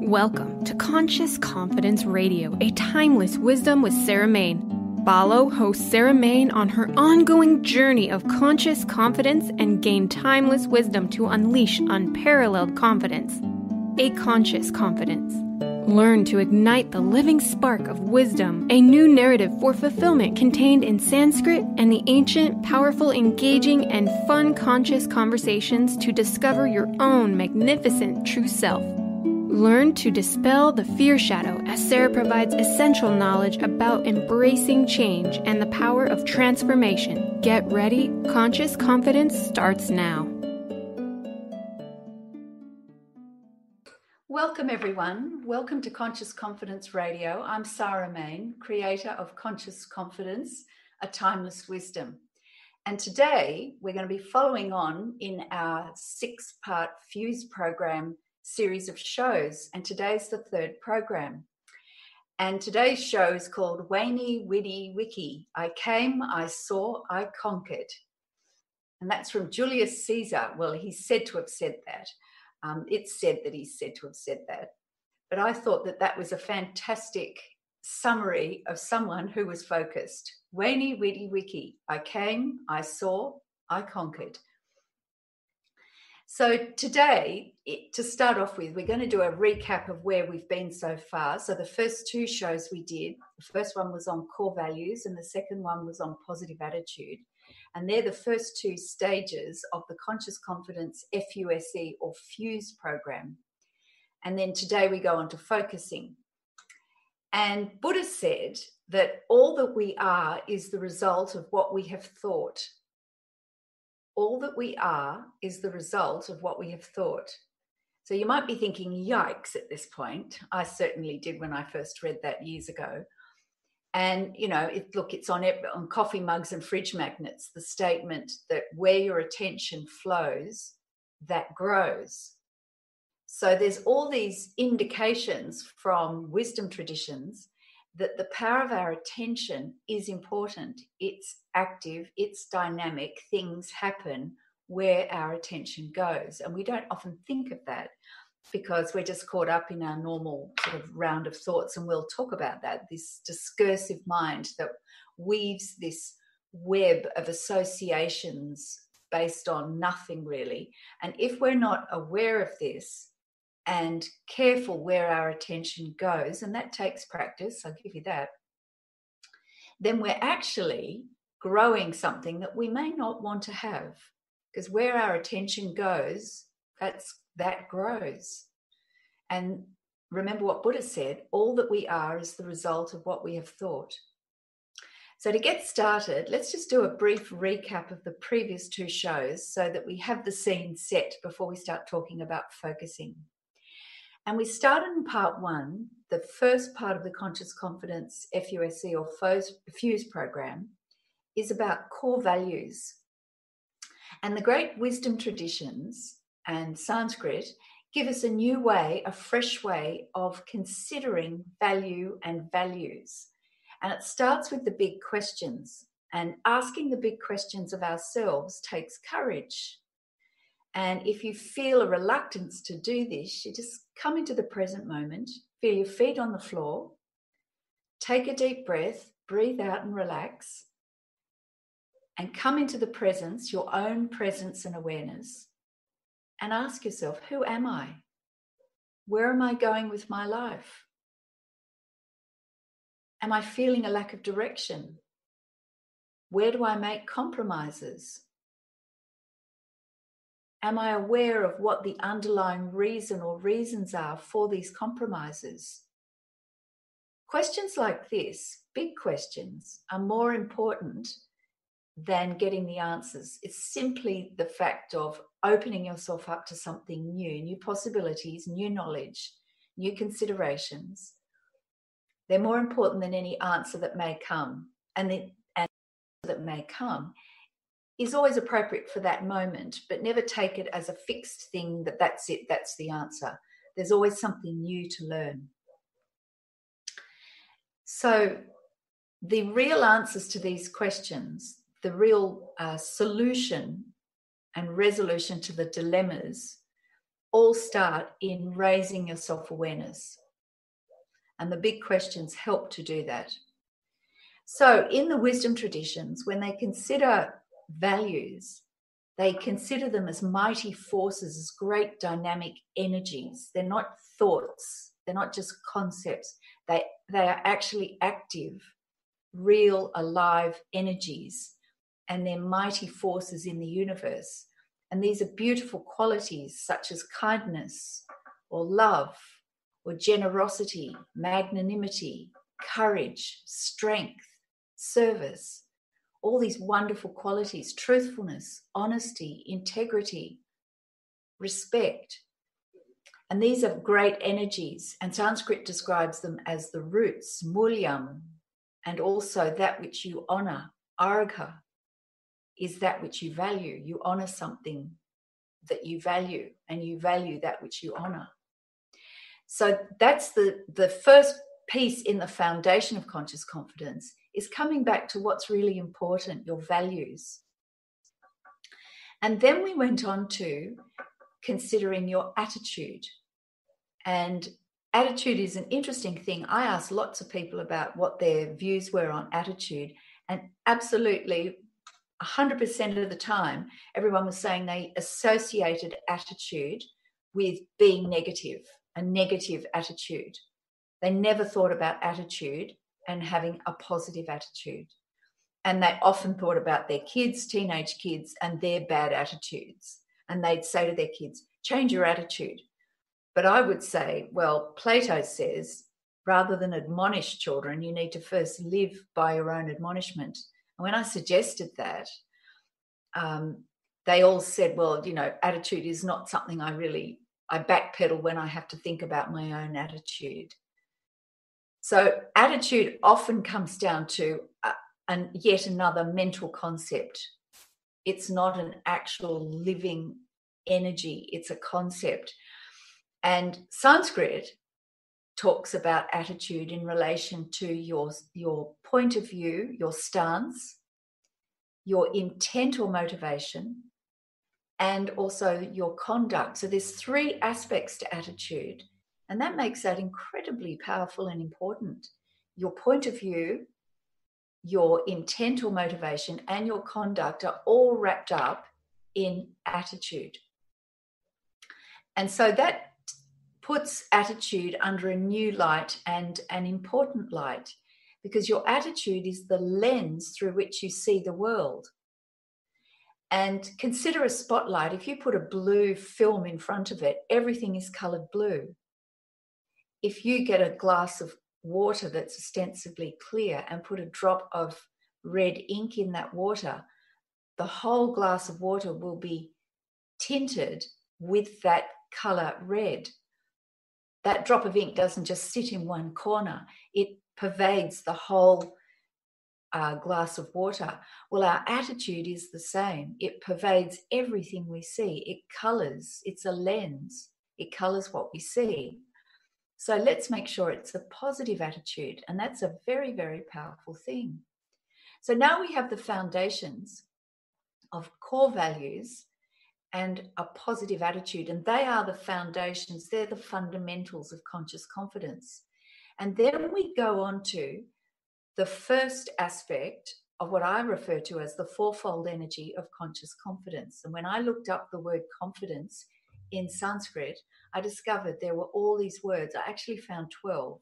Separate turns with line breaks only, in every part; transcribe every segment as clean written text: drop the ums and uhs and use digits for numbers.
Welcome to Conscious Confidence Radio, a timeless wisdom with Sarah Main. Follow host Sarah Main on her ongoing journey of conscious confidence and gain timeless wisdom to unleash unparalleled confidence. A conscious confidence. Learn to ignite the living spark of wisdom, a new narrative for fulfillment contained in Sanskrit and the ancient, powerful, engaging, and fun conscious conversations to discover your own magnificent true self. Learn to dispel the fear shadow as Sarah provides essential knowledge about embracing change and the power of transformation. Get ready. Conscious Confidence starts now.
Welcome, everyone. Welcome to Conscious Confidence Radio. I'm Sarah Main, creator of Conscious Confidence, a timeless wisdom. And today we're going to be following on in our 6-part Fuse program series of shows. And today's the 3rd program. And today's show is called Wainy Widdy Wiki. I came, I saw, I conquered. And that's from Julius Caesar. Well, he's said to have said that. It's said that he's said to have said that. But I thought that that was a fantastic summary of someone who was focused. Wainy Widdy Wiki. I came, I saw, I conquered. So today, to start off with, we're going to do a recap of where we've been so far. So the first 2 shows we did, the first one was on core values and the second one was on positive attitude. And they're the first 2 stages of the Conscious Confidence FUSE or Fuse program. And then today we go on to focusing. And Buddha said that all that we are is the result of what we have thought. All that we are is the result of what we have thought. So you might be thinking, yikes, at this point. I certainly did when I first read that years ago. And, you know, it's on coffee mugs and fridge magnets, the statement that where your attention flows, that grows. So there's all these indications from wisdom traditions that the power of our attention is important. It's active, it's dynamic, things happen where our attention goes. And we don't often think of that because we're just caught up in our normal sort of round of thoughts. And we'll talk about that, this discursive mind that weaves this web of associations based on nothing really. And if we're not aware of this, and careful where our attention goes, and that takes practice, I'll give you that, then we're actually growing something that we may not want to have, because where our attention goes, that grows. And remember what Buddha said, all that we are is the result of what we have thought. So to get started, let's just do a brief recap of the previous 2 shows so that we have the scene set before we start talking about focusing. And we started in part 1, the first part of the Conscious Confidence FUSE or Fuse program is about core values. And the great wisdom traditions and Sanskrit give us a new way, a fresh way of considering value and values. And it starts with the big questions. And asking the big questions of ourselves takes courage. And if you feel a reluctance to do this, you just come into the present moment, feel your feet on the floor, take a deep breath, breathe out and relax, and come into the presence, your own presence and awareness, and ask yourself, who am I? Where am I going with my life? Am I feeling a lack of direction? Where do I make compromises? Am I aware of what the underlying reason or reasons are for these compromises? Questions like this, big questions, are more important than getting the answers. It's simply the fact of opening yourself up to something new possibilities, new knowledge, new considerations. They're more important than any answer that may come. And the answer that may come is always appropriate for that moment, but never take it as a fixed thing that's it, that's the answer. There's always something new to learn. So the real answers to these questions, the real solution and resolution to the dilemmas all start in raising your self-awareness. And the big questions help to do that. So in the wisdom traditions, when they consider values, they consider them as mighty forces, as great dynamic energies. They're not thoughts. They're not just concepts. They are actually active, real, alive energies, and they're mighty forces in the universe. And these are beautiful qualities such as kindness or love or generosity, magnanimity, courage, strength, service, all these wonderful qualities, truthfulness, honesty, integrity, respect. And these are great energies, and Sanskrit describes them as the roots, mulyam, and also that which you honor. Argha is that which you value. You honor something that you value, and you value that which you honor. So that's the first piece in the foundation of conscious confidence, is coming back to what's really important, your values. And then we went on to considering your attitude. And attitude is an interesting thing. I asked lots of people about what their views were on attitude, and absolutely 100% of the time, everyone was saying they associated attitude with being negative, a negative attitude. They never thought about attitude and having a positive attitude. And they often thought about their kids, teenage kids, and their bad attitudes. And they'd say to their kids, change your attitude. But I would say, well, Plato says, rather than admonish children, you need to first live by your own admonishment. And when I suggested that, they all said, well, you know, attitude is not something I backpedal when I have to think about my own attitude. So attitude often comes down to yet another mental concept. It's not an actual living energy, it's a concept. And Sanskrit talks about attitude in relation to your point of view, your stance, your intent or motivation, and also your conduct. So there's 3 aspects to attitude, and that makes that incredibly powerful and important. Your point of view, your intent or motivation, and your conduct are all wrapped up in attitude. And so that puts attitude under a new light and an important light, because your attitude is the lens through which you see the world. And consider a spotlight. If you put a blue film in front of it, everything is coloured blue. If you get a glass of water that's ostensibly clear and put a drop of red ink in that water, the whole glass of water will be tinted with that colour red. That drop of ink doesn't just sit in one corner. It pervades the whole glass of water. Well, our attitude is the same. It pervades everything we see. It colours. It's a lens. It colours what we see. So let's make sure it's a positive attitude, and that's a very, very powerful thing. So now we have the foundations of core values and a positive attitude, and they are the foundations. They're the fundamentals of conscious confidence. And then we go on to the first aspect of what I refer to as the 4-fold energy of conscious confidence. And when I looked up the word confidence in Sanskrit, I discovered there were all these words. I actually found 12.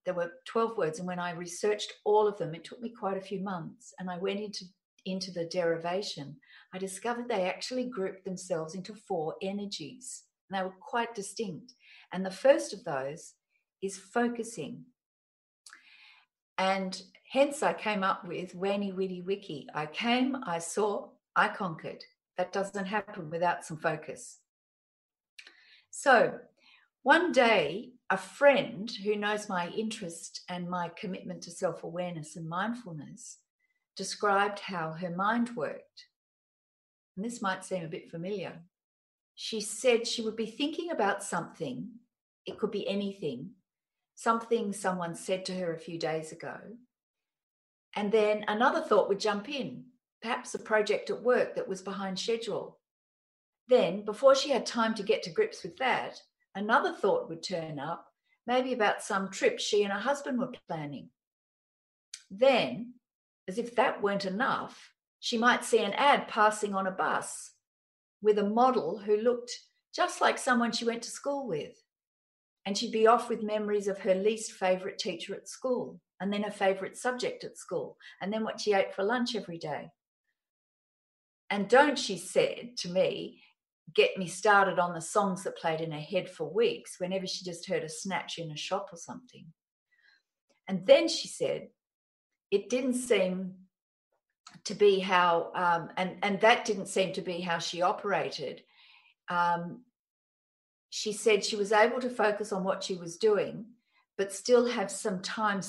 There were 12 words, and when I researched all of them, it took me quite a few months, and I went into the derivation. I discovered they actually grouped themselves into 4 energies, and they were quite distinct. And the first of those is focusing. And hence I came up with Weni Witty Wiki. I came, I saw, I conquered. That doesn't happen without some focus. So one day, a friend who knows my interest and my commitment to self-awareness and mindfulness described how her mind worked. And this might seem a bit familiar. She said she would be thinking about something. It could be anything. Something someone said to her a few days ago. And then another thought would jump in, perhaps a project at work that was behind schedule. Then, before she had time to get to grips with that, another thought would turn up, maybe about some trip she and her husband were planning. Then, as if that weren't enough, she might see an ad passing on a bus with a model who looked just like someone she went to school with. And she'd be off with memories of her least favourite teacher at school, and then her favourite subject at school, and then what she ate for lunch every day. And don't, she said to me, get me started on the songs that played in her head for weeks whenever she just heard a snatch in a shop or something. And then she said, it didn't seem to be how, and that didn't seem to be how she operated. She said she was able to focus on what she was doing, but still have some time.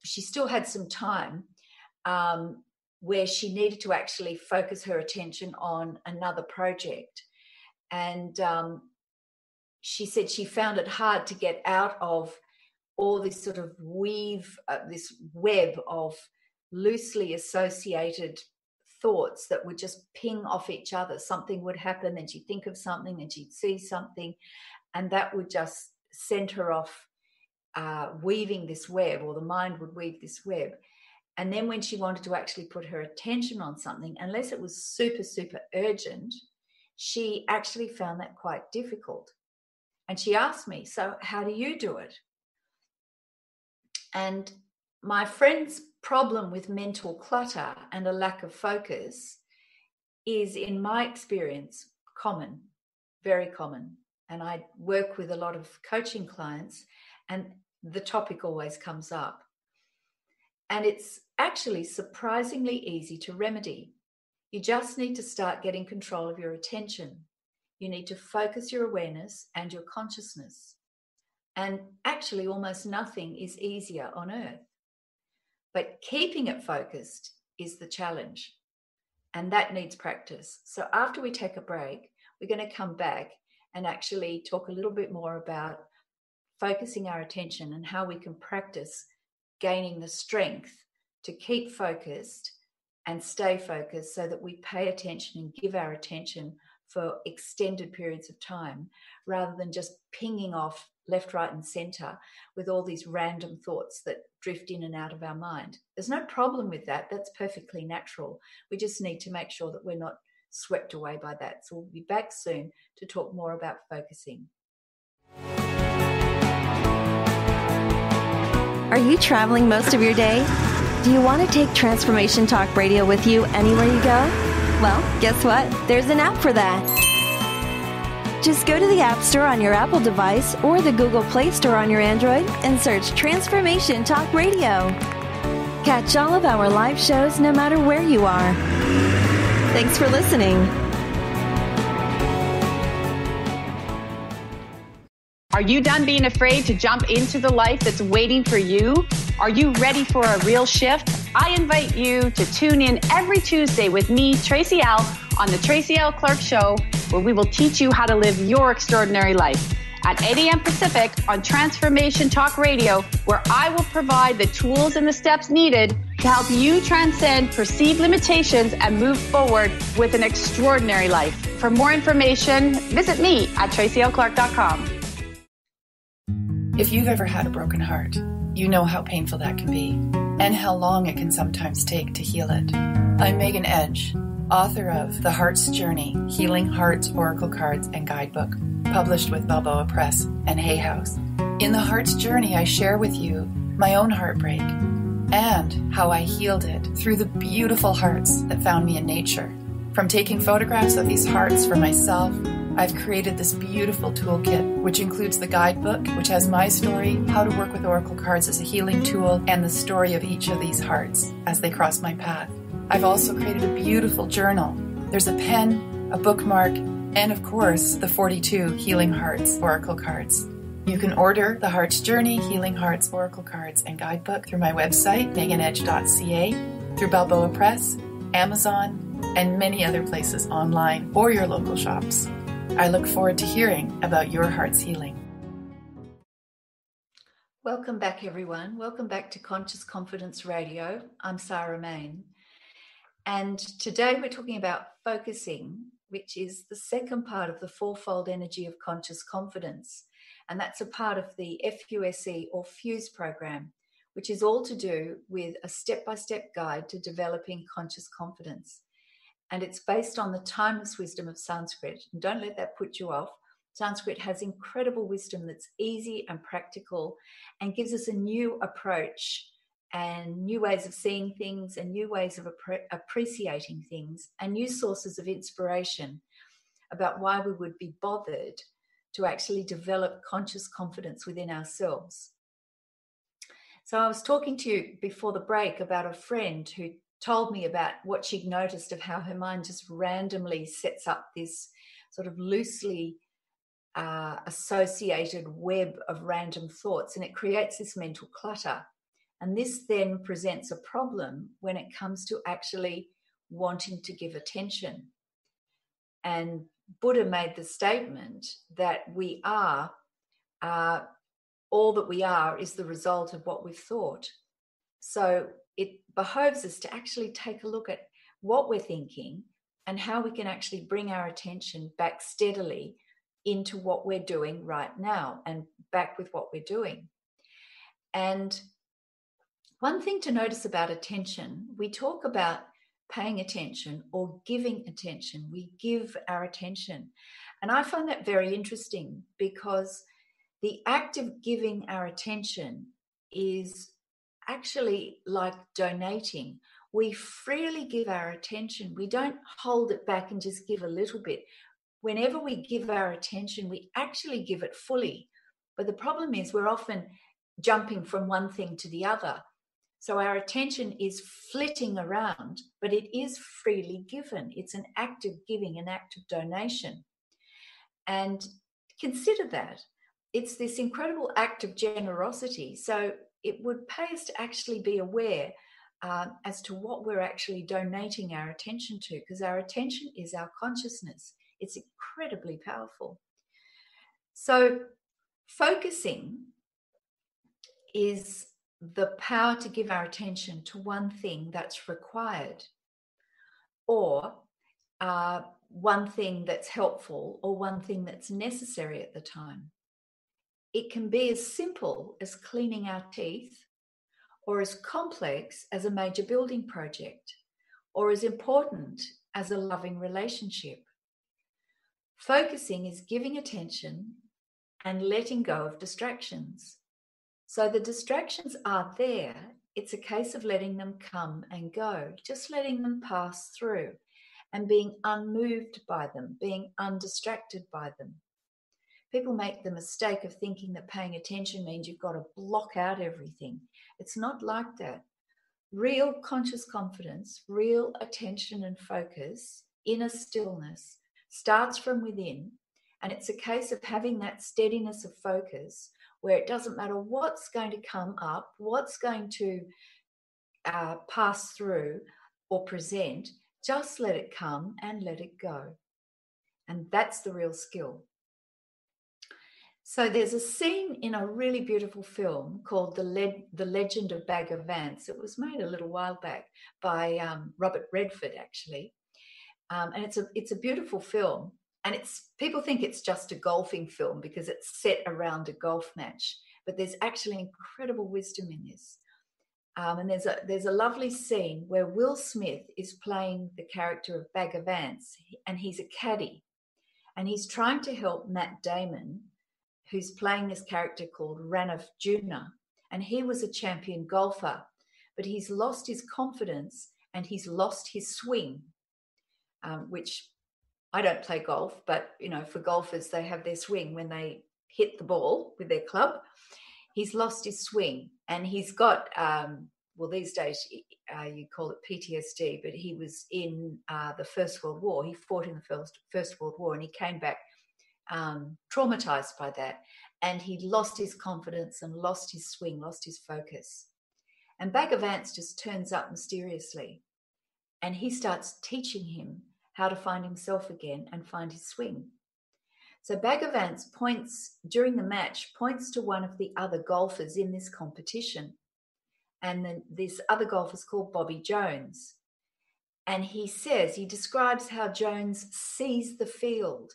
She still had some time where she needed to actually focus her attention on another project. And she said she found it hard to get out of all this sort of this web of loosely associated thoughts that would just ping off each other. Something would happen, then she'd think of something, then she'd see something, and that would just send her off weaving this web, or the mind would weave this web. And then when she wanted to actually put her attention on something, unless it was super, super urgent, she actually found that quite difficult. And she asked me, so how do you do it? And my friend's problem with mental clutter and a lack of focus is, in my experience, common, very common. And I work with a lot of coaching clients, and the topic always comes up. And it's actually surprisingly easy to remedy. You just need to start getting control of your attention. You need to focus your awareness and your consciousness. And actually, almost nothing is easier on earth. But keeping it focused is the challenge. And that needs practice. So after we take a break, we're going to come back and actually talk a little bit more about focusing our attention and how we can practice gaining the strength to keep focused and stay focused, so that we pay attention and give our attention for extended periods of time, rather than just pinging off left, right, and center with all these random thoughts that drift in and out of our mind. There's no problem with that. That's perfectly natural. We just need to make sure that we're not swept away by that. So we'll be back soon to talk more about focusing.
Are you traveling most of your day? Do you want to take Transformation Talk Radio with you anywhere you go? Well, guess what? There's an app for that. Just go to the App Store on your Apple device or the Google Play Store on your Android and search Transformation Talk Radio. Catch all of our live shows no matter where you are. Thanks for listening.
Are you done being afraid to jump into the life that's waiting for you? Are you ready for a real shift? I invite you to tune in every Tuesday with me, Tracy L., on the Tracy L. Clark Show, where we will teach you how to live your extraordinary life. At 8 a.m. Pacific on Transformation Talk Radio, where I will provide the tools and the steps needed to help you transcend perceived limitations and move forward with an extraordinary life. For more information, visit me at tracylclark.com.
If you've ever had a broken heart, you know how painful that can be and how long it can sometimes take to heal it. I'm Megan Edge, author of The Heart's Journey, Healing Hearts, Oracle Cards, and Guidebook, published with Balboa Press and Hay House. In The Heart's Journey, I share with you my own heartbreak and how I healed it through the beautiful hearts that found me in nature. From taking photographs of these hearts for myself, I've created this beautiful toolkit, which includes the guidebook, which has my story, how to work with Oracle cards as a healing tool, and the story of each of these hearts as they cross my path. I've also created a beautiful journal. There's a pen, a bookmark, and of course, the 42 Healing Hearts Oracle cards. You can order The Heart's Journey, Healing Hearts Oracle Cards, and Guidebook through my website, meganedge.ca, through Balboa Press, Amazon, and many other places online or your local shops. I look forward to hearing about your heart's healing.
Welcome back, everyone. Welcome back to Conscious Confidence Radio. I'm Sarah Main. And today we're talking about focusing which is the second part of the fourfold energy of conscious confidence. And that's a part of the FUSE or FUSE program, which is all to do with a step-by-step guide to developing conscious confidence. And it's based on the timeless wisdom of Sanskrit. And don't let that put you off. Sanskrit has incredible wisdom that's easy and practical and gives us a new approach and new ways of seeing things and new ways of appreciating things and new sources of inspiration about why we would be bothered to actually develop conscious confidence within ourselves. So I was talking to you before the break about a friend who told me about what she'd noticed of how her mind just randomly sets up this sort of loosely associated web of random thoughts, and it creates this mental clutter. And this then presents a problem when it comes to actually wanting to give attention. And Buddha made the statement that we are, all that we are is the result of what we've thought. So it behoves us to actually take a look at what we're thinking and how we can actually bring our attention back steadily into what we're doing right now and back with what we're doing. And one thing to notice about attention, we talk about paying attention or giving attention. We give our attention. And I find that very interesting because the act of giving our attention is actually like donating. We freely give our attention. We don't hold it back and just give a little bit. Whenever we give our attention, we actually give it fully. But the problem is we're often jumping from one thing to the other. So our attention is flitting around, but it is freely given. It's an act of giving, an act of donation. And consider that. It's this incredible act of generosity. So it would pay us to actually be aware as to what we're actually donating our attention to, because our attention is our consciousness. It's incredibly powerful. So focusing is the power to give our attention to one thing that's required, or one thing that's helpful, or one thing that's necessary at the time. It can be as simple as cleaning our teeth, or as complex as a major building project, or as important as a loving relationship. Focusing is giving attention and letting go of distractions. So the distractions are there. It's a case of letting them come and go, just letting them pass through and being unmoved by them, being undistracted by them. People make the mistake of thinking that paying attention means you've got to block out everything. It's not like that. Real conscious confidence, real attention and focus, inner stillness starts from within. And it's a case of having that steadiness of focus where it doesn't matter what's going to come up, what's going to pass through or present, just let it come and let it go. And that's the real skill. So there's a scene in a really beautiful film called The Legend of Bagger Vance. It was made a little while back by Robert Redford, actually. And it's a beautiful film. And people think it's just a golfing film because it's set around a golf match. But there's actually incredible wisdom in this. And there's a lovely scene where Will Smith is playing the character of Bagger Vance, and he's a caddy. And he's trying to help Matt Damon, who's playing this character called Ranif Jr. And he was a champion golfer, but he's lost his confidence and he's lost his swing, which I don't play golf, but, for golfers, they have their swing when they hit the ball with their club. He's lost his swing and he's got, these days you call it PTSD, but he was in the First World War. He fought in the First World War and he came back traumatized by that, and he lost his confidence and lost his swing, lost his focus. And Bagger Vance just turns up mysteriously and he starts teaching him how to find himself again and find his swing. So Bagger Vance during the match points to one of the other golfers in this competition, and then this other golfer is called Bobby Jones. And he describes how Jones sees the field.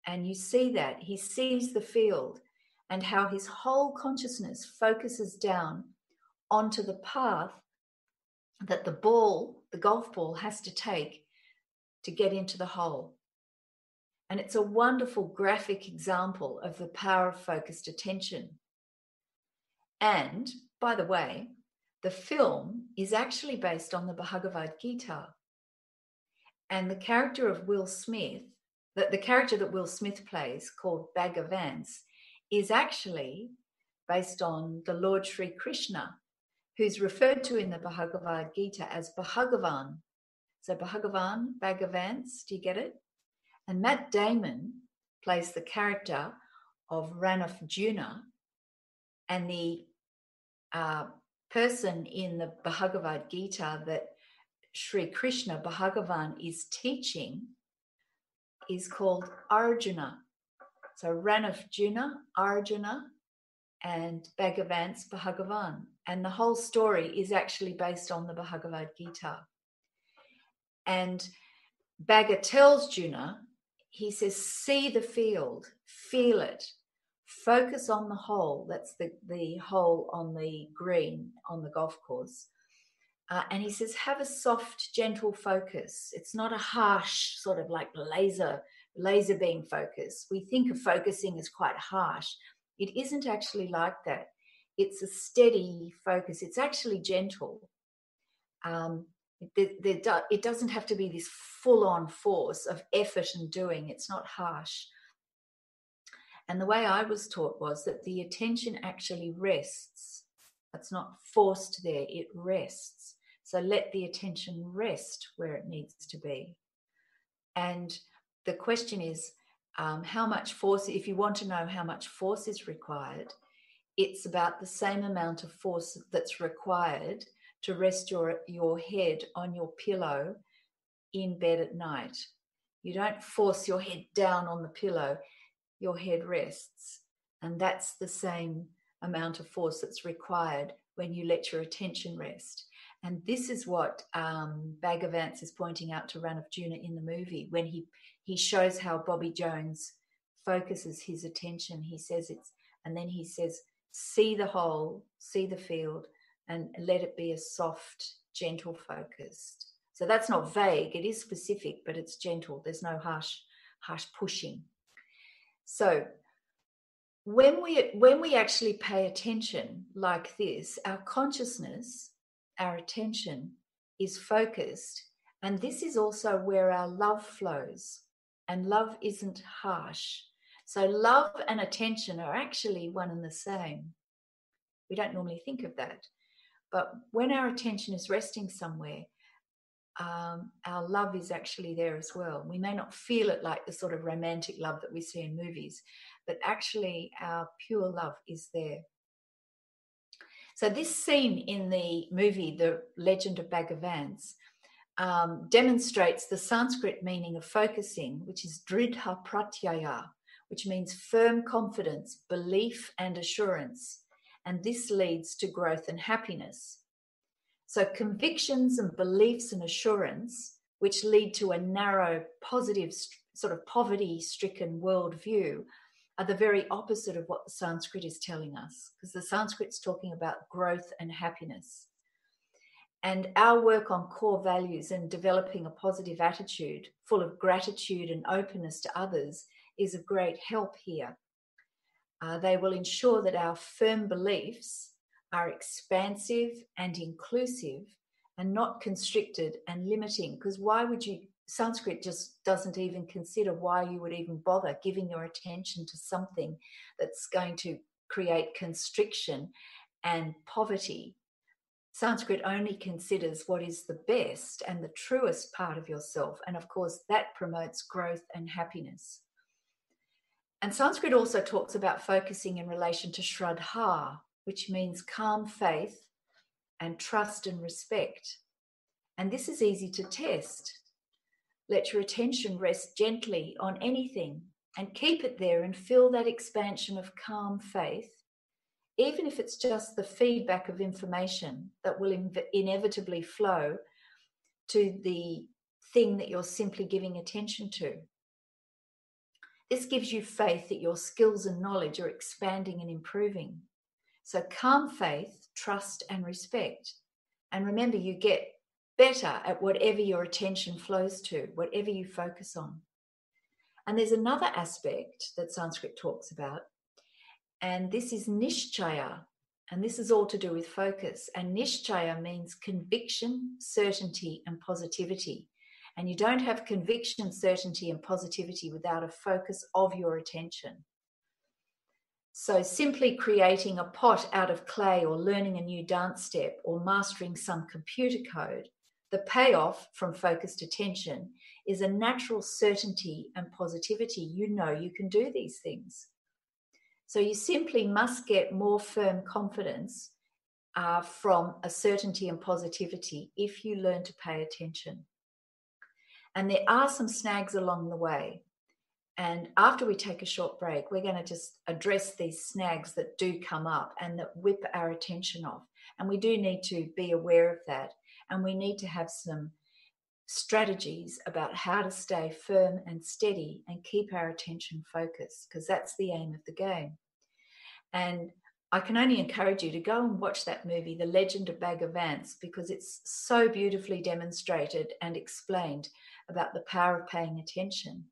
And you see that. He sees the field and how his whole consciousness focuses down onto the path that the golf ball, has to take to get into the hole. And it's a wonderful graphic example of the power of focused attention. And, by the way, the film is actually based on the Bhagavad Gita. And the character of Will Smith, the character that Will Smith plays, called Bhagavans, is actually based on the Lord Sri Krishna, who's referred to in the Bhagavad Gita as Bhagavan. So Bhagavan, Bhagavans, do you get it? And Matt Damon plays the character of Ranarjuna, and the person in the Bhagavad Gita that Sri Krishna Bhagavan is teaching is called Arjuna. So Ranarjuna, Arjuna, and Bhagavans, Bhagavan. And the whole story is actually based on the Bhagavad Gita. And Bhaga tells Juna, he says, see the field, feel it, focus on the hole. That's the hole on the green on the golf course. And he says, have a soft, gentle focus. It's not a harsh sort of like laser beam focus. We think of focusing as quite harsh. It isn't actually like that. It's a steady focus. It's actually gentle. It doesn't have to be this full-on force of effort and doing. It's not harsh. And the way I was taught was that the attention actually rests. It's not forced there, it rests. So let the attention rest where it needs to be. And the question is, how much force, if you want to know how much force is required, it's about the same amount of force that's required to rest your head on your pillow in bed at night. You don't force your head down on the pillow, your head rests. And that's the same amount of force that's required when you let your attention rest. And this is what Bhagavans is pointing out to Ranarjuna in the movie when he shows how Bobby Jones focuses his attention. He says he says, see the hole, see the field, and let it be a soft, gentle focus. So that's not vague. It is specific, but it's gentle. There's no harsh pushing. So when we actually pay attention like this, our consciousness, our attention is focused. And this is also where our love flows. And love isn't harsh. So love and attention are actually one and the same. We don't normally think of that. But when our attention is resting somewhere, our love is actually there as well. We may not feel it like the sort of romantic love that we see in movies, but actually our pure love is there. So this scene in the movie, The Legend of Bhagavans, demonstrates the Sanskrit meaning of focusing, which is dridha pratyaya, which means firm confidence, belief and assurance. And this leads to growth and happiness. So convictions and beliefs and assurance, which lead to a narrow, positive, sort of poverty-stricken worldview, are the very opposite of what the Sanskrit is telling us, because the Sanskrit's talking about growth and happiness. And our work on core values and developing a positive attitude full of gratitude and openness to others is of great help here. They will ensure that our firm beliefs are expansive and inclusive and not constricted and limiting, because Sanskrit just doesn't even consider why you would even bother giving your attention to something that's going to create constriction and poverty. Sanskrit only considers what is the best and the truest part of yourself. And of course, that promotes growth and happiness. And Sanskrit also talks about focusing in relation to Shraddha, which means calm faith and trust and respect. And this is easy to test. Let your attention rest gently on anything and keep it there and feel that expansion of calm faith, even if it's just the feedback of information that will inevitably flow to the thing that you're simply giving attention to. This gives you faith that your skills and knowledge are expanding and improving. So calm faith, trust and respect. And remember, you get better at whatever your attention flows to, whatever you focus on. And there's another aspect that Sanskrit talks about, and this is nishchaya. And this is all to do with focus. And nishchaya means conviction, certainty, and positivity. And you don't have conviction, certainty, and positivity without a focus of your attention. So simply creating a pot out of clay or learning a new dance step or mastering some computer code, the payoff from focused attention is a natural certainty and positivity. You know you can do these things. So you simply must get more firm confidence from a certainty and positivity if you learn to pay attention. And there are some snags along the way. And after we take a short break, we're going to just address these snags that do come up and that whip our attention off. And we do need to be aware of that. And we need to have some strategies about how to stay firm and steady and keep our attention focused, because that's the aim of the game. And I can only encourage you to go and watch that movie, The Legend of Bagger Vance, because it's so beautifully demonstrated and explained about the power of paying attention.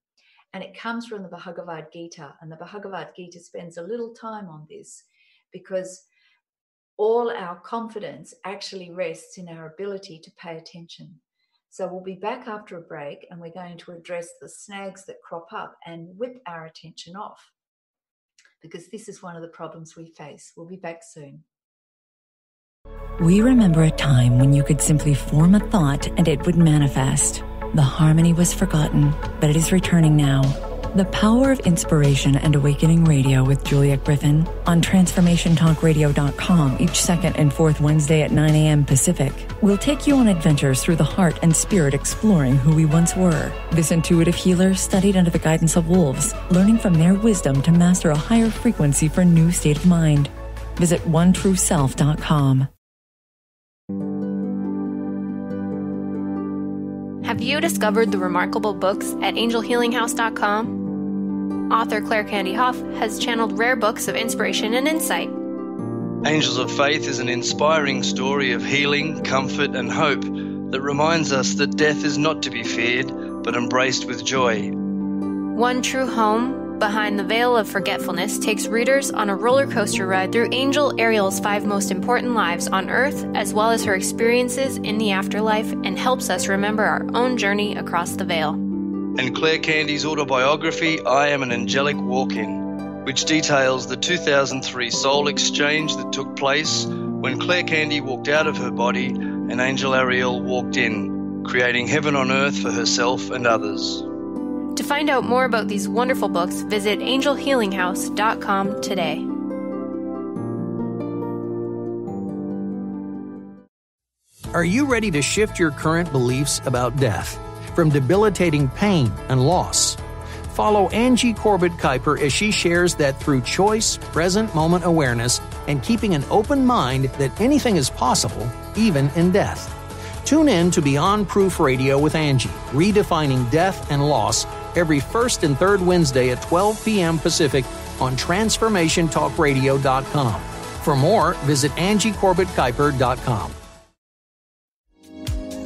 And it comes from the Bhagavad Gita, and the Bhagavad Gita spends a little time on this because all our confidence actually rests in our ability to pay attention. So we'll be back after a break, and we're going to address the snags that crop up and whip our attention off, because this is one of the problems we face. We'll be back soon.
We remember a time when you could simply form a thought and it would manifest. The harmony was forgotten, but it is returning now. The Power of Inspiration and Awakening Radio with Juliet Griffin on TransformationTalkRadio.com each second and fourth Wednesday at 9 a.m. Pacific. We'll take you on adventures through the heart and spirit, exploring who we once were. This intuitive healer studied under the guidance of wolves, learning from their wisdom to master a higher frequency for a new state of mind. Visit OneTrueSelf.com.
Have you discovered the remarkable books at AngelHealingHouse.com? Author Claire Candy Hough has channeled rare books of inspiration and insight.
Angels of Faith is an inspiring story of healing, comfort, and hope that reminds us that death is not to be feared, but embraced with joy.
One True Home, Behind the Veil of Forgetfulness, takes readers on a roller coaster ride through Angel Ariel's 5 most important lives on Earth, as well as her experiences in the afterlife, and helps us remember our own journey across the veil.
And Claire Candy's autobiography, I Am an Angelic Walk-In, which details the 2003 soul exchange that took place when Claire Candy walked out of her body and Angel Ariel walked in, creating heaven on earth for herself and others.
To find out more about these wonderful books, visit AngelHealingHouse.com today.
Are you ready to shift your current beliefs about death, from debilitating pain and loss? Follow Angie Corbett-Kuiper as she shares that through choice, present moment awareness, and keeping an open mind that anything is possible, even in death. Tune in to Beyond Proof Radio with Angie, redefining death and loss, every first and third Wednesday at 12 p.m. Pacific on TransformationTalkRadio.com. For more, visit AngieCorbettKuiper.com.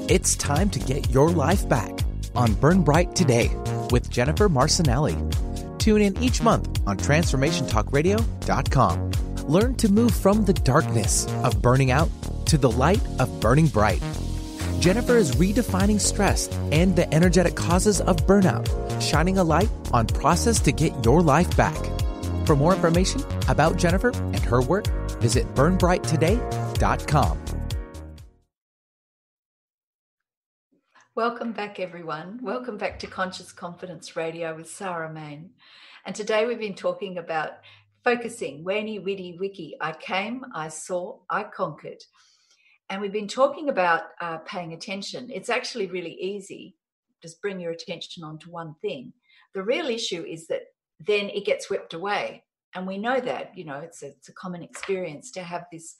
It's time to get your life back on Burn Bright Today with Jennifer Marcinelli. Tune in each month on TransformationTalkRadio.com. Learn to move from the darkness of burning out to the light of burning bright. Jennifer is redefining stress and the energetic causes of burnout, shining a light on process to get your life back. For more information about Jennifer and her work, visit burnbrighttoday.com.
Welcome back, everyone. Welcome back to Conscious Confidence Radio with Sarah Main. And today we've been talking about focusing. Weni, witty, wiki. I came, I saw, I conquered. And we've been talking about paying attention. It's actually really easy. Just bring your attention onto one thing. The real issue is that then it gets whipped away. And we know that, you know, it's a common experience to have this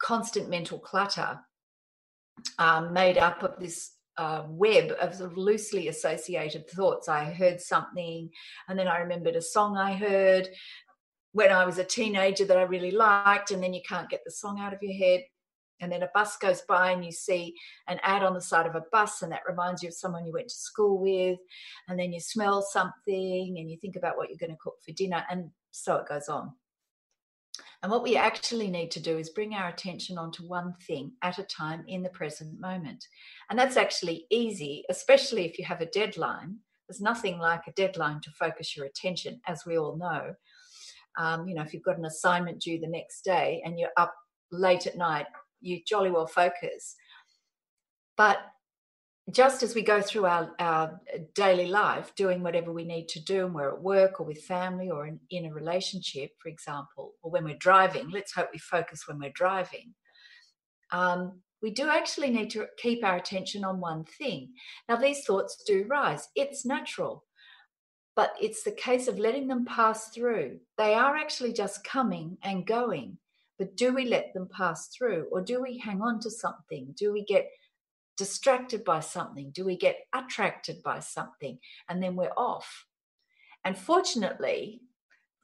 constant mental clutter made up of this web of sort of loosely associated thoughts. I heard something, and then I remembered a song I heard when I was a teenager that I really liked, and then you can't get the song out of your head. And then a bus goes by and you see an ad on the side of a bus, and that reminds you of someone you went to school with. And then you smell something and you think about what you're going to cook for dinner, and so it goes on. And what we actually need to do is bring our attention onto one thing at a time in the present moment. And that's actually easy, especially if you have a deadline. There's nothing like a deadline to focus your attention, as we all know. If you've got an assignment due the next day and you're up late at night, you jolly well focus. But just as we go through our daily life, doing whatever we need to do, and we're at work or with family or in a relationship, for example, or when we're driving, let's hope we focus when we're driving. We do actually need to keep our attention on one thing. Now, these thoughts do rise. It's natural, but it's the case of letting them pass through. They are actually just coming and going. But do we let them pass through, or do we hang on to something? Do we get distracted by something? Do we get attracted by something and then we're off? And fortunately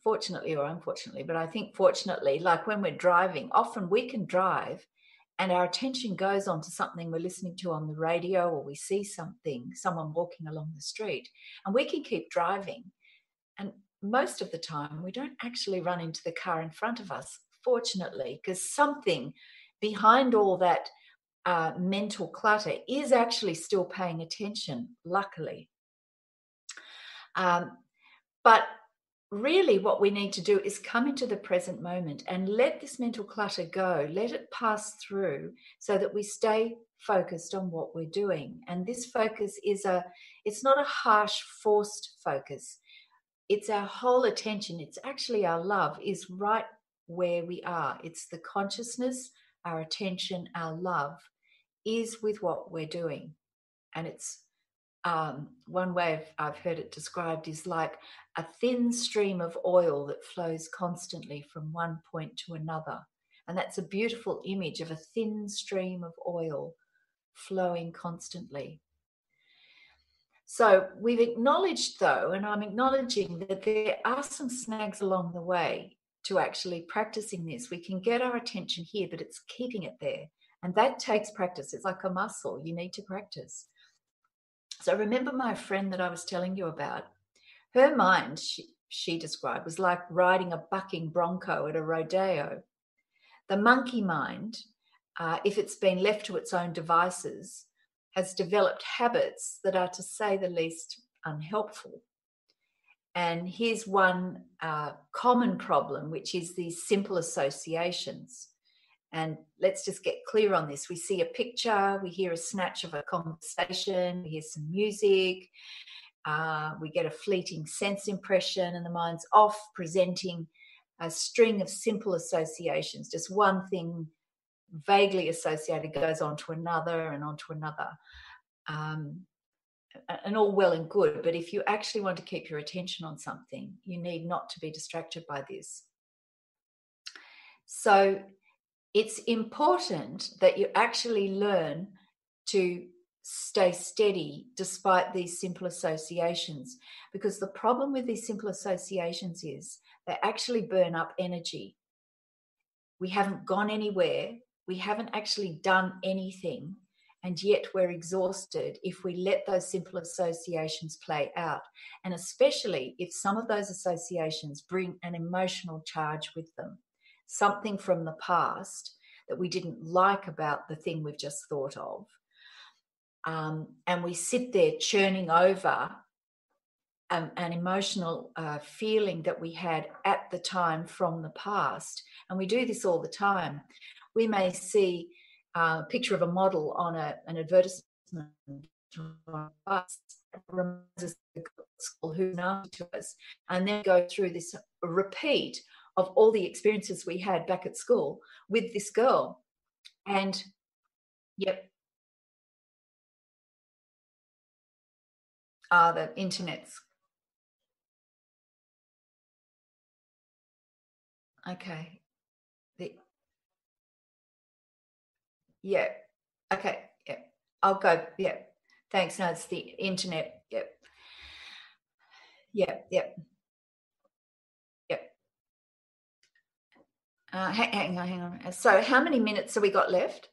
or unfortunately, but I think fortunately, like when we're driving, often we can drive and our attention goes on to something we're listening to on the radio, or we see someone walking along the street, and we can keep driving. And most of the time, we don't actually run into the car in front of us, fortunately, because something behind all that mental clutter is actually still paying attention, luckily. But really what we need to do is come into the present moment and let this mental clutter go, let it pass through, so that we stay focused on what we're doing. And this focus it's not a harsh, forced focus. It's our whole attention. It's actually our love is right where we are. It's the consciousness, our attention, our love is with what we're doing. And it's one way I've heard it described is like a thin stream of oil that flows constantly from one point to another. And that's a beautiful image of a thin stream of oil flowing constantly. So we've acknowledged, though, and I'm acknowledging that there are some snags along the way to actually practicing this. We can get our attention here, but it's keeping it there. And that takes practice. It's like a muscle. You need to practice. So remember my friend that I was telling you about? Her mind, she described, was like riding a bucking bronco at a rodeo. The monkey mind, if it's been left to its own devices, has developed habits that are, to say the least, unhelpful. And here's one common problem, which is these simple associations. And let's just get clear on this. We see a picture, we hear a snatch of a conversation, we hear some music, we get a fleeting sense impression, and the mind's off presenting a string of simple associations. Just one thing vaguely associated goes on to another and on to another. And all well and good, but if you actually want to keep your attention on something, you need not to be distracted by this. So it's important that you actually learn to stay steady despite these simple associations, because the problem with these simple associations is they actually burn up energy. We haven't gone anywhere. We haven't actually done anything. And yet we're exhausted if we let those simple associations play out. And especially if some of those associations bring an emotional charge with them, something from the past that we didn't like about the thing we've just thought of. And we sit there churning over an emotional feeling that we had at the time from the past. And we do this all the time. We may see a picture of a model on an advertisement on a bus, reminds us of school who's now to us, and then go through this repeat of all the experiences we had back at school with this girl. And yep, the internet's okay. Yeah. Okay. Yeah. I'll go. Yeah. Thanks. No, it's the internet. Yep. Yep. Yep. Yep. Hang on. So how many minutes have we got left?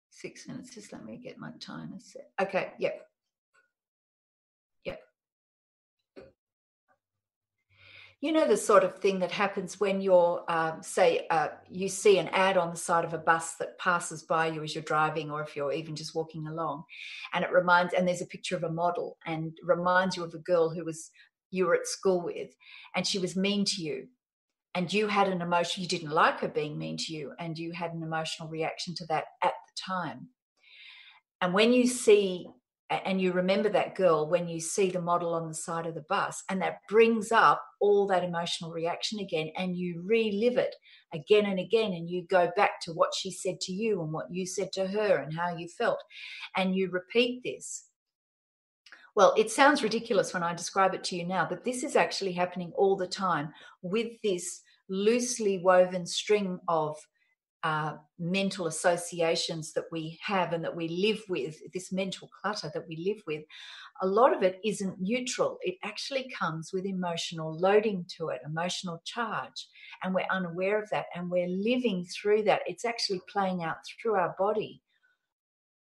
6 minutes. Just let me get my timer set. Okay. Yep. Yep. You know the sort of thing that happens when you're, you see an ad on the side of a bus that passes by you as you're driving, or if you're even just walking along, and there's a picture of a model and reminds you of a girl who you were at school with, and she was mean to you, and you had an emotion, you didn't like her being mean to you, and you had an emotional reaction to that at the time. And when you see, and you remember that girl, when you see the model on the side of the bus, and that brings up all that emotional reaction again, and you relive it again and again, and you go back to what she said to you and what you said to her and how you felt, and you repeat this. Well, it sounds ridiculous when I describe it to you now, but this is actually happening all the time with this loosely woven string of mental associations that we have and that we live with, this mental clutter that we live with. A lot of it isn't neutral. It actually comes with emotional loading to it, emotional charge, and we're unaware of that, and we're living through that. It's actually playing out through our body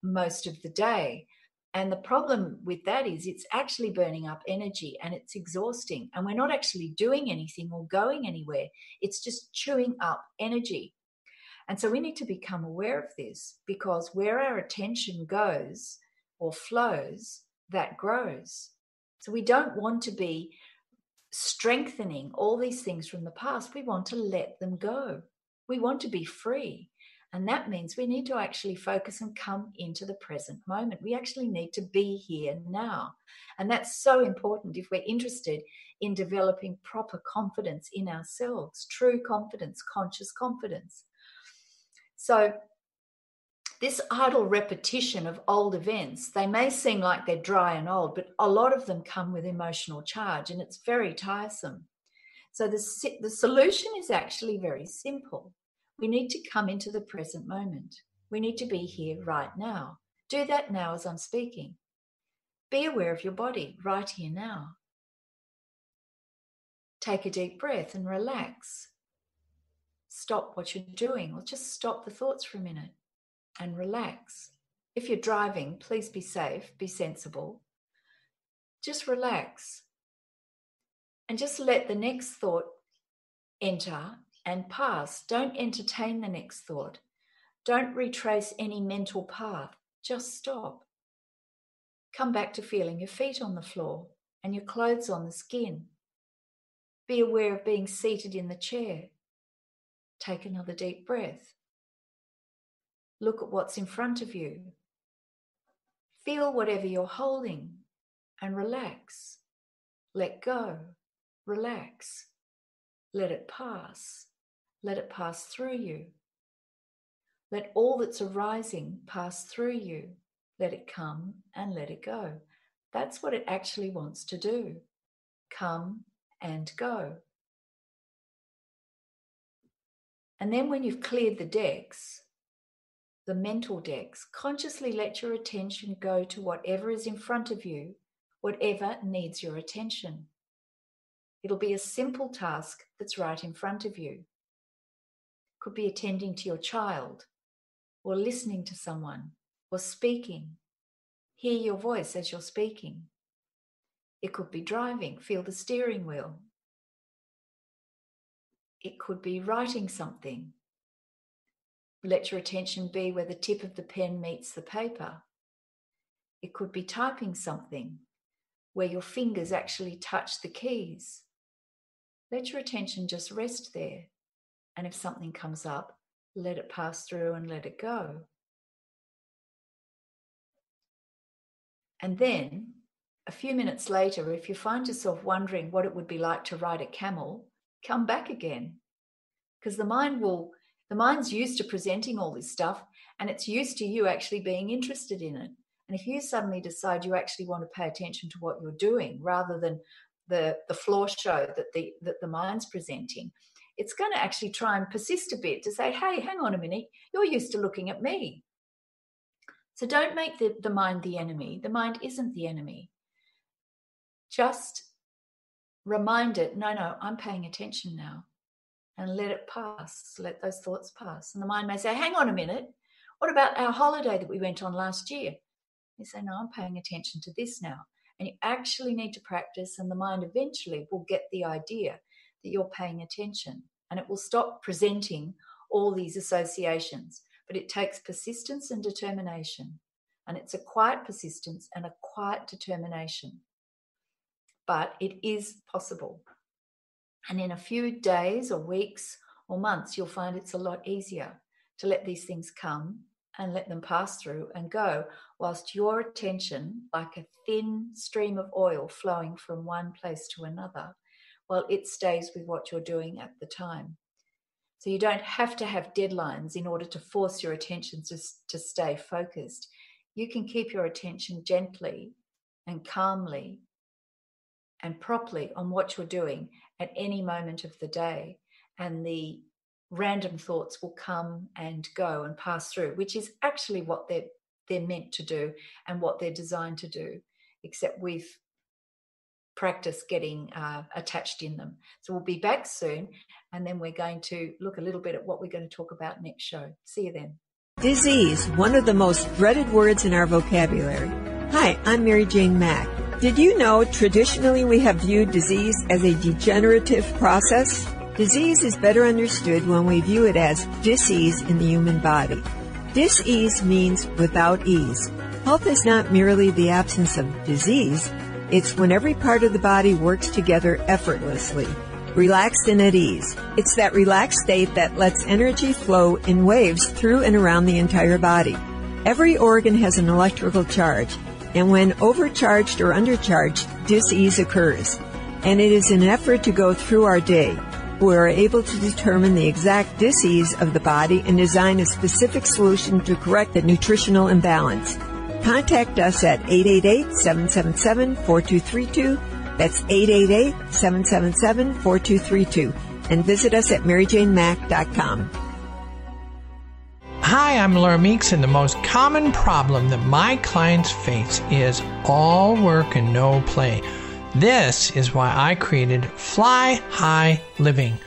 most of the day. And the problem with that is it's actually burning up energy, and it's exhausting, and we're not actually doing anything or going anywhere. It's just chewing up energy. And so we need to become aware of this, because where our attention goes or flows, that grows. So we don't want to be strengthening all these things from the past. We want to let them go. We want to be free. And that means we need to actually focus and come into the present moment. We actually need to be here now. And that's so important if we're interested in developing proper confidence in ourselves, true confidence, conscious confidence. So this idle repetition of old events, they may seem like they're dry and old, but a lot of them come with emotional charge, and it's very tiresome. So the solution is actually very simple. We need to come into the present moment. We need to be here right now. Do that now as I'm speaking. Be aware of your body right here now. Take a deep breath and relax. Stop what you're doing, or just stop the thoughts for a minute and relax. If you're driving, please be safe, be sensible. Just relax and just let the next thought enter and pass. Don't entertain the next thought. Don't retrace any mental path. Just stop. Come back to feeling your feet on the floor and your clothes on the skin. Be aware of being seated in the chair. Take another deep breath. Look at what's in front of you. Feel whatever you're holding and relax. Let go. Relax. Let it pass. Let it pass through you. Let all that's arising pass through you. Let it come and let it go. That's what it actually wants to do. Come and go. And then when you've cleared the decks, the mental decks, consciously let your attention go to whatever is in front of you, whatever needs your attention. It'll be a simple task that's right in front of you. Could be attending to your child, or listening to someone, or speaking. Hear your voice as you're speaking. It could be driving, feel the steering wheel. It could be writing something. Let your attention be where the tip of the pen meets the paper. It could be typing something where your fingers actually touch the keys. Let your attention just rest there. And if something comes up, let it pass through and let it go. And then, a few minutes later, if you find yourself wondering what it would be like to ride a camel, come back again. Because the mind's used to presenting all this stuff, and it's used to you actually being interested in it. And if you suddenly decide you actually want to pay attention to what you're doing rather than the floor show that the mind's presenting, it's going to actually try and persist a bit to say, hey, hang on a minute, you're used to looking at me. So don't make the mind the enemy. The mind isn't the enemy. Just remind it, no, I'm paying attention now, and let it pass. Let those thoughts pass. And the mind may say, hang on a minute, what about our holiday that we went on last year? You say, no, I'm paying attention to this now. And you actually need to practice, and the mind eventually will get the idea that you're paying attention, and it will stop presenting all these associations. But it takes persistence and determination, and it's a quiet persistence and a quiet determination. But it is possible. And in a few days or weeks or months, you'll find it's a lot easier to let these things come and let them pass through and go, whilst your attention, like a thin stream of oil flowing from one place to another, well, it stays with what you're doing at the time. So you don't have to have deadlines in order to force your attention to stay focused. You can keep your attention gently and calmly and properly on what you're doing at any moment of the day, and the random thoughts will come and go and pass through, which is actually what they're meant to do and what they're designed to do, except we've practiced getting attached in them. So we'll be back soon, and then we're going to look a little bit at what we're going to talk about next show. See you then.
Disease, one of the most dreaded words in our vocabulary. Hi, I'm Mary Jane Mack. Did you know traditionally we have viewed disease as a degenerative process? Disease is better understood when we view it as dis-ease in the human body. Dis-ease means without ease. Health is not merely the absence of disease. It's when every part of the body works together effortlessly, relaxed and at ease. It's that relaxed state that lets energy flow in waves through and around the entire body. Every organ has an electrical charge, and when overcharged or undercharged, dis-ease occurs. And it is an effort to go through our day. We are able to determine the exact dis-ease of the body and design a specific solution to correct the nutritional imbalance. Contact us at 888-777-4232. That's 888-777-4232. And visit us at maryjanemack.com.
Hi, I'm Laura Meeks, and the most common problem that my clients face is all work and no play. This is why I created Fly High Living.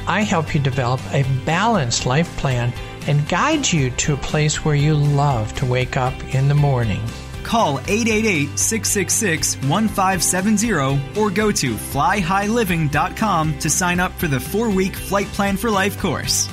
I help you develop a balanced life plan and guide you to a place where you love to wake up in the morning.
Call 888-666-1570 or go to flyhighliving.com to sign up for the 4-week Flight Plan for Life course.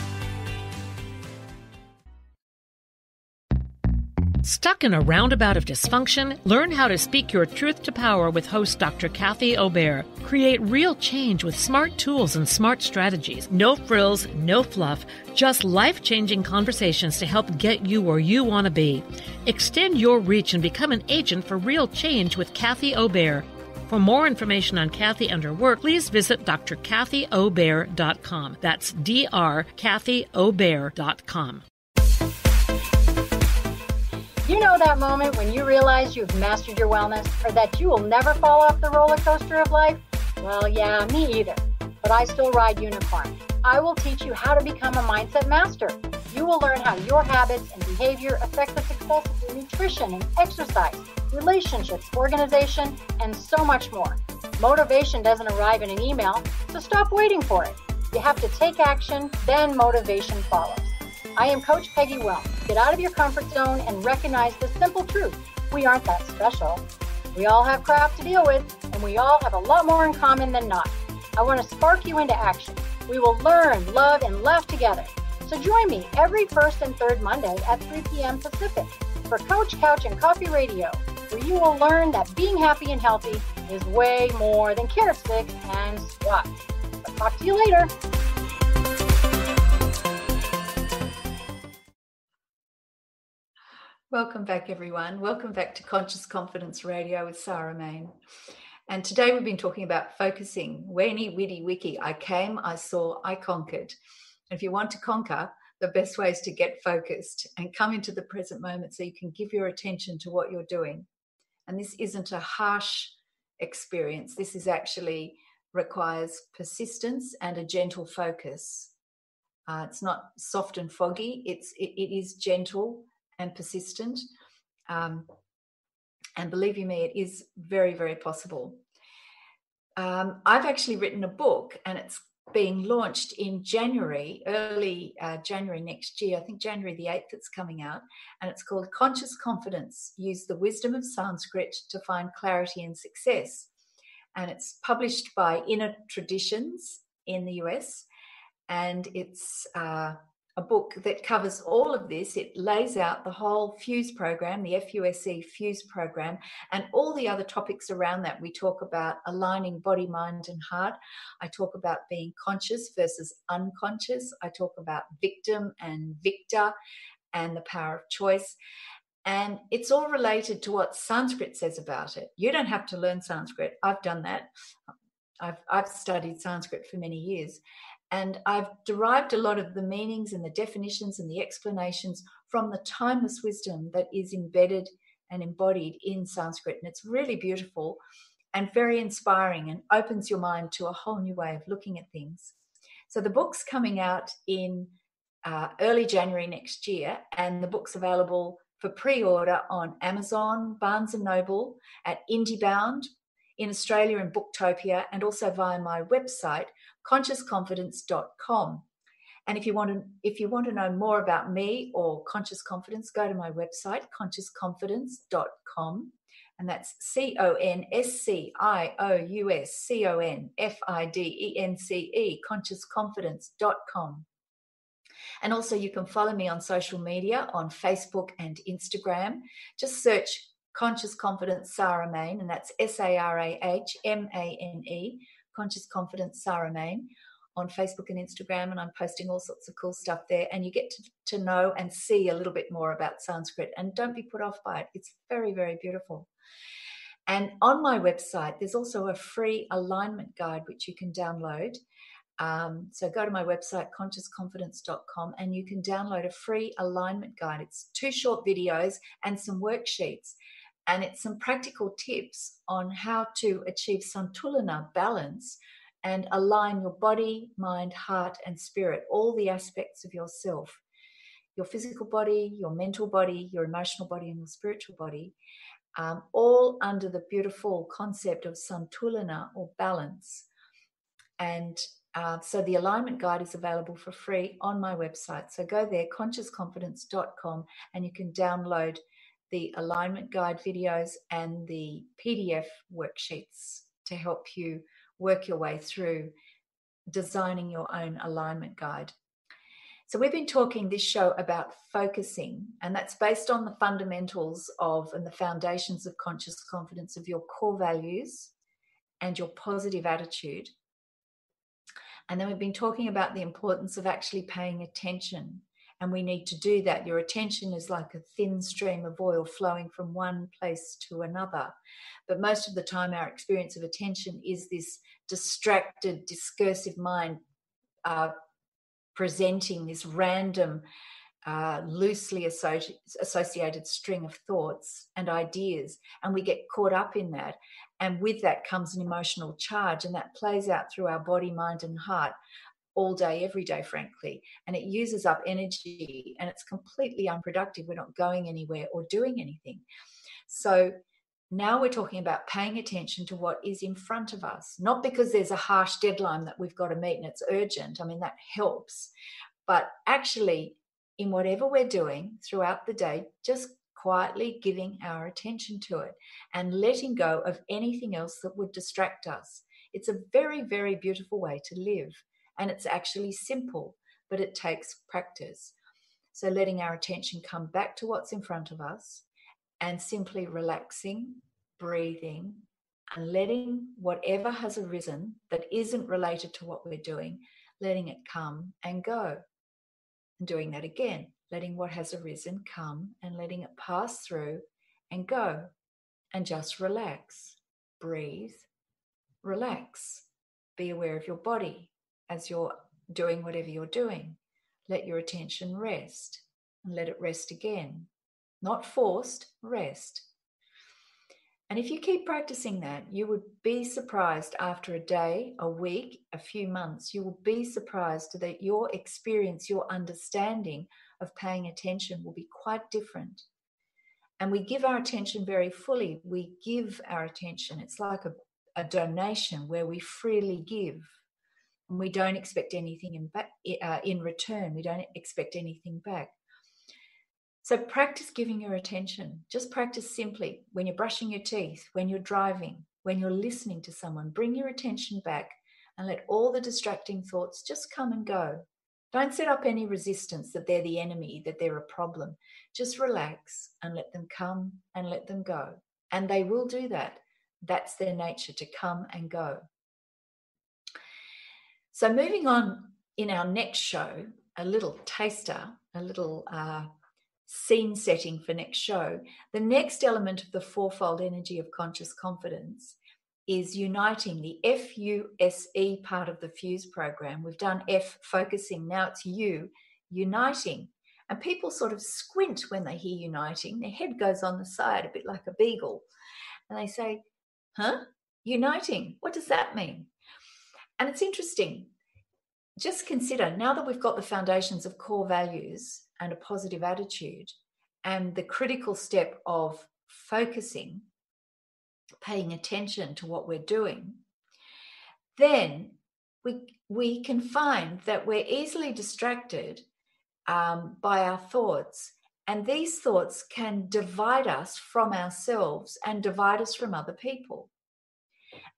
Stuck in a roundabout of dysfunction? Learn how to speak your truth to power with host Dr. Kathy Obear. Create real change with smart tools and smart strategies. No frills, no fluff, just life-changing conversations to help get you where you want to be. Extend your reach and become an agent for real change with Kathy Obear. For more information on Kathy and her work, please visit drkathyobear.com. That's drkathyobear.com.
You know that moment when you realize you've mastered your wellness, or that you will never fall off the roller coaster of life? Well, yeah, me either. But I still ride Unicorn. I will teach you how to become a mindset master. You will learn how your habits and behavior affect the success of your nutrition and exercise, relationships, organization, and so much more. Motivation doesn't arrive in an email, so stop waiting for it. You have to take action, then motivation follows. I am Coach Peggy Wells. Get out of your comfort zone and recognize the simple truth. We aren't that special. We all have crap to deal with, and we all have a lot more in common than not. I want to spark you into action. We will learn, love, and laugh together. So join me every first and third Monday at 3 p.m. Pacific for Coach Couch and Coffee Radio, where you will learn that being happy and healthy is way more than carrot sticks and squats. I'll talk to you later.
Welcome back, everyone. Welcome back to Conscious Confidence Radio with Sarah Main. And today we've been talking about focusing. Weni, witty, wiki. I came, I saw, I conquered. And if you want to conquer, the best way is to get focused and come into the present moment so you can give your attention to what you're doing. And this isn't a harsh experience. This is actually requires persistence and a gentle focus. It's not soft and foggy. It is gentle and persistent, And believe you me, it is very, very possible. I've actually written a book, and it's being launched in January, early January next year. I think January the 8th it's coming out, and it's called Conscious Confidence, Use the Wisdom of Sanskrit to Find Clarity and Success. And it's published by Inner Traditions in the US, and it's a book that covers all of this. It lays out the whole FUSE program, the FUSE FUSE program, and all the other topics around that. We talk about aligning body, mind, and heart. I talk about being conscious versus unconscious. I talk about victim and victor and the power of choice. And it's all related to what Sanskrit says about it. You don't have to learn Sanskrit. I've done that. I've studied Sanskrit for many years. And I've derived a lot of the meanings and the definitions and the explanations from the timeless wisdom that is embedded and embodied in Sanskrit. And it's really beautiful and very inspiring and opens your mind to a whole new way of looking at things. So the book's coming out in early January next year, and the book's available for pre-order on Amazon, Barnes & Noble, at IndieBound, in Australia in Booktopia, and also via my website, consciousconfidence.com. And if you want to know more about me or Conscious Confidence, go to my website, consciousconfidence.com. And that's consciousconfidence, consciousconfidence.com. And also you can follow me on social media on Facebook and Instagram. Just search Conscious Confidence Sarah Main, and that's SARAHMANE, Conscious Confidence Sarah Main, on Facebook and Instagram, and I'm posting all sorts of cool stuff there, and you get to know and see a little bit more about Sanskrit, and don't be put off by it. It's very, very beautiful. And on my website, there's also a free alignment guide which you can download. So go to my website, consciousconfidence.com, and you can download a free alignment guide. It's 2 short videos and some worksheets, and it's some practical tips on how to achieve Santulana, balance, and align your body, mind, heart, and spirit, all the aspects of yourself, your physical body, your mental body, your emotional body, and your spiritual body, all under the beautiful concept of Santulana, or balance. And so the alignment guide is available for free on my website. So go there, consciousconfidence.com, and you can download the alignment guide videos and the PDF worksheets to help you work your way through designing your own alignment guide. So we've been talking this show about focusing, and that's based on the fundamentals of and the foundations of conscious confidence, of your core values and your positive attitude. And then we've been talking about the importance of actually paying attention. And we need to do that. Your attention is like a thin stream of oil flowing from one place to another. But most of the time, our experience of attention is this distracted, discursive mind presenting this random, loosely associated string of thoughts and ideas. And we get caught up in that. And with that comes an emotional charge. And that plays out through our body, mind, and heart all day, every day, frankly. And it uses up energy, and it's completely unproductive. We're not going anywhere or doing anything. So now we're talking about paying attention to what is in front of us, not because there's a harsh deadline that we've got to meet and it's urgent. I mean, that helps. But actually, in whatever we're doing throughout the day, just quietly giving our attention to it and letting go of anything else that would distract us. It's a very, very beautiful way to live. And it's actually simple, but it takes practice. So letting our attention come back to what's in front of us and simply relaxing, breathing, and letting whatever has arisen that isn't related to what we're doing, letting it come and go. And doing that again, letting what has arisen come and letting it pass through and go. And just relax, breathe, relax. Be aware of your body as you're doing whatever you're doing. Let your attention rest and let it rest again. Not forced, rest. And if you keep practicing that, you would be surprised after a day, a week, a few months, you will be surprised that your experience, your understanding of paying attention will be quite different. And we give our attention very fully. We give our attention. It's like a donation where we freely give. And we don't expect anything in return. We don't expect anything back. So practice giving your attention. Just practice simply when you're brushing your teeth, when you're driving, when you're listening to someone. Bring your attention back and let all the distracting thoughts just come and go. Don't set up any resistance that they're the enemy, that they're a problem. Just relax and let them come and let them go. And they will do that. That's their nature, to come and go. So moving on in our next show, a little taster, a little scene setting for next show. The next element of the fourfold energy of conscious confidence is uniting, the FUSE part of the FUSE program. We've done F, focusing, now it's U, uniting. And people sort of squint when they hear uniting. Their head goes on the side, a bit like a beagle. And they say, huh? Uniting, what does that mean? And it's interesting. Just consider, now that we've got the foundations of core values and a positive attitude and the critical step of focusing, paying attention to what we're doing, then we can find that we're easily distracted by our thoughts, and these thoughts can divide us from ourselves and divide us from other people.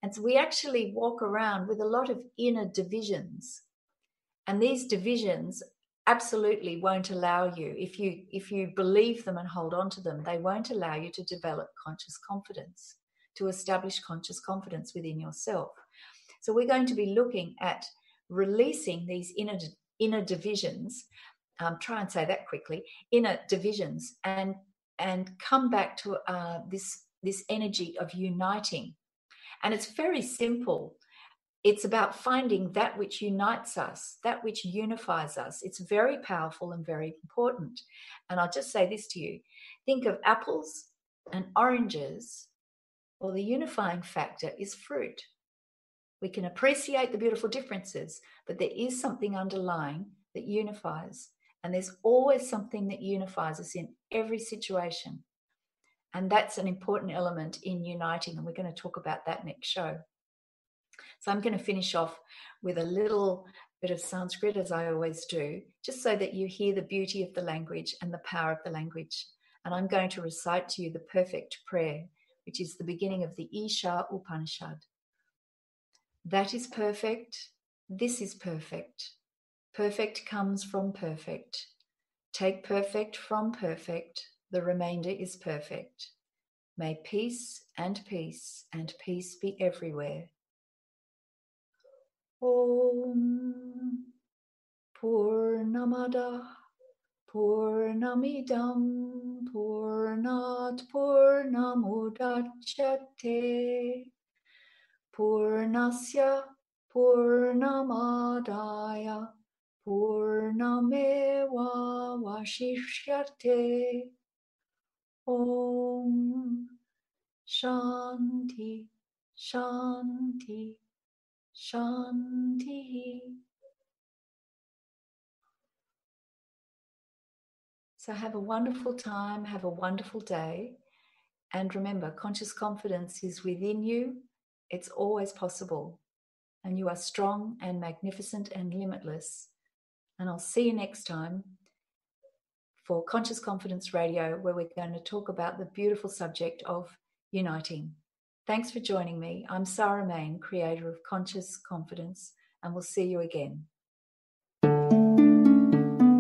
And so we actually walk around with a lot of inner divisions, and these divisions absolutely won't allow you, if you believe them and hold on to them, they won't allow you to develop conscious confidence, to establish conscious confidence within yourself. So we're going to be looking at releasing these inner divisions, try and say that quickly, inner divisions, and come back to this energy of uniting. And it's very simple. It's about finding that which unites us, that which unifies us. It's very powerful and very important. And I'll just say this to you. Think of apples and oranges, or the unifying factor is fruit. We can appreciate the beautiful differences, but there is something underlying that unifies. And there's always something that unifies us in every situation. And that's an important element in uniting. And we're going to talk about that next show. So I'm going to finish off with a little bit of Sanskrit, as I always do, just so that you hear the beauty of the language and the power of the language. And I'm going to recite to you the perfect prayer, which is the beginning of the Isha Upanishad. That is perfect. This is perfect. Perfect comes from perfect. Take perfect from perfect. The remainder is perfect. May peace and peace and peace be everywhere. Om Purnamada Purnamidam Purnat Purnamudachyate Purnasya Purnamadaya Purnameva Vashishyate. Om Shanti Shanti Shanti. So have a wonderful time, have a wonderful day, and remember, conscious confidence is within you. It's always possible, and you are strong and magnificent and limitless. And I'll see you next time for Conscious Confidence Radio, where we're going to talk about the beautiful subject of uniting. Thanks for joining me. I'm Sarah Main, creator of Conscious Confidence, and we'll see you again.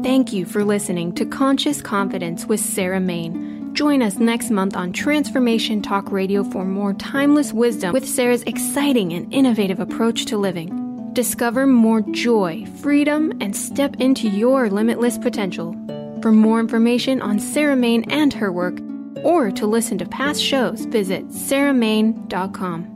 Thank you for listening to Conscious Confidence with Sarah Main. Join us next month on Transformation Talk Radio for more timeless wisdom with Sarah's exciting and innovative approach to living. Discover more joy, freedom, and step into your limitless potential. For more information on Sarah Main and her work, or to listen to past shows, visit sarahmain.com.